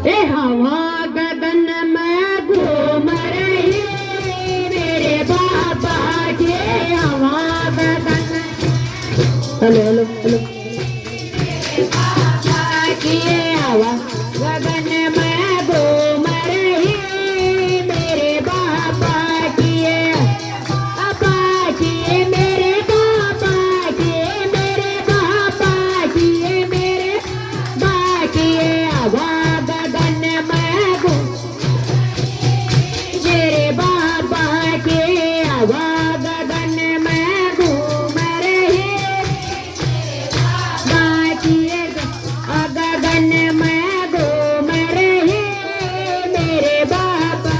ए हवा गगन में घूम रही मेरे बाबा के हवा गगन। हेलो हेलो हेलो बाबा की हवा गगन में घूम रही मेरे बाबा की बाबा की मेरे बाबा की मेरे बाबा की मेरे बाकी हवा गगन में घूम मेरे बाबा के हवा गगन में घूम रही बाकी गगन में घूम रही मेरे बाबा।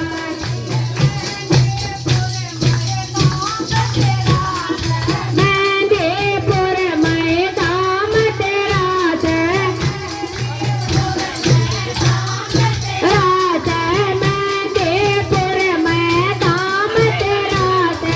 मेहंदीपुर में धाम तेरा से रात मेहंदीपुर में धाम तेरा से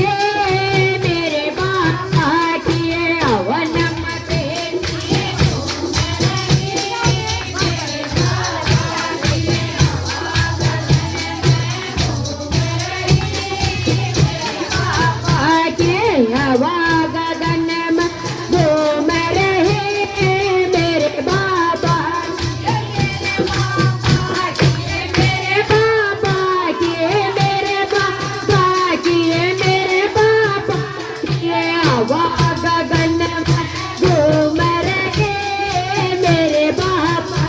ये मेरे बाबा की हवन मते के हवा गगन में घूम रहे मेरे बाबा मेरे बाबा की मेरे बाबा की मेरे बाबा की हवा गगन में घूम रहे मेरे बाबा।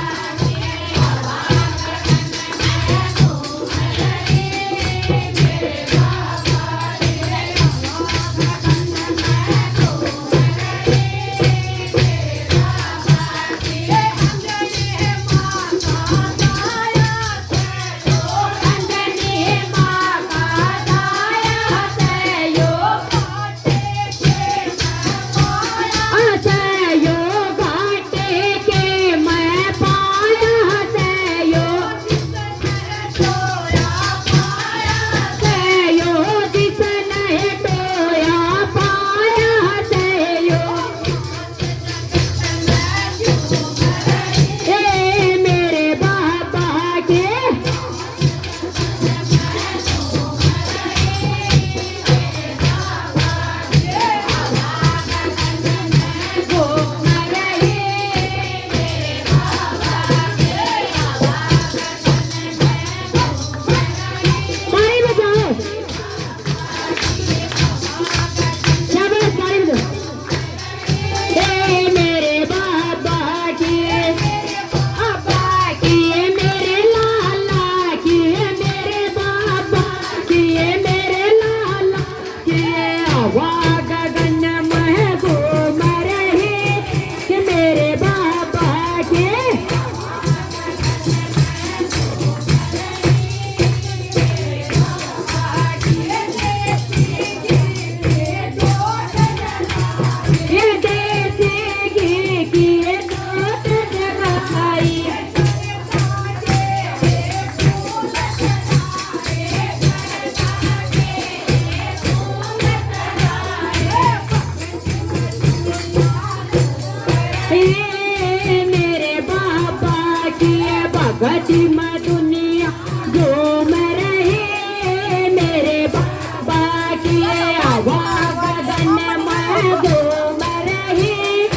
भगती में दुनिया घूम रही मेरे बाबा की हवा गगन में घूम रही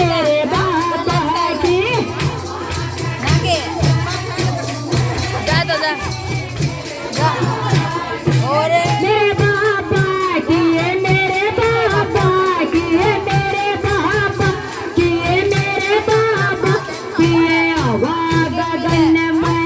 मेरे बाबा की मेरे बाबा की मेरे बाबा की मेरे बाबा की मेरे बाबा की हवा गगन में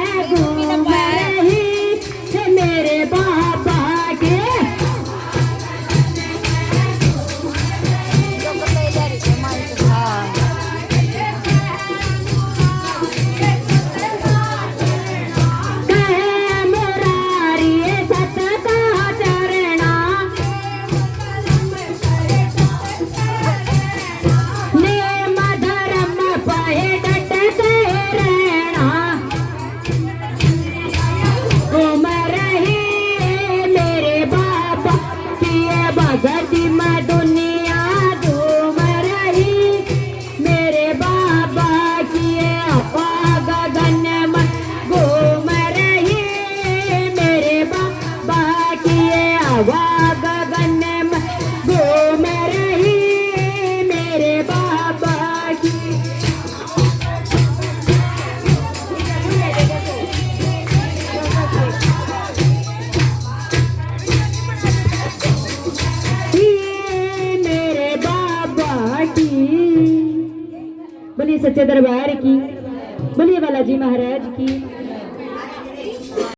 सच्चे दरबार की। बोलिए बालाजी महाराज की।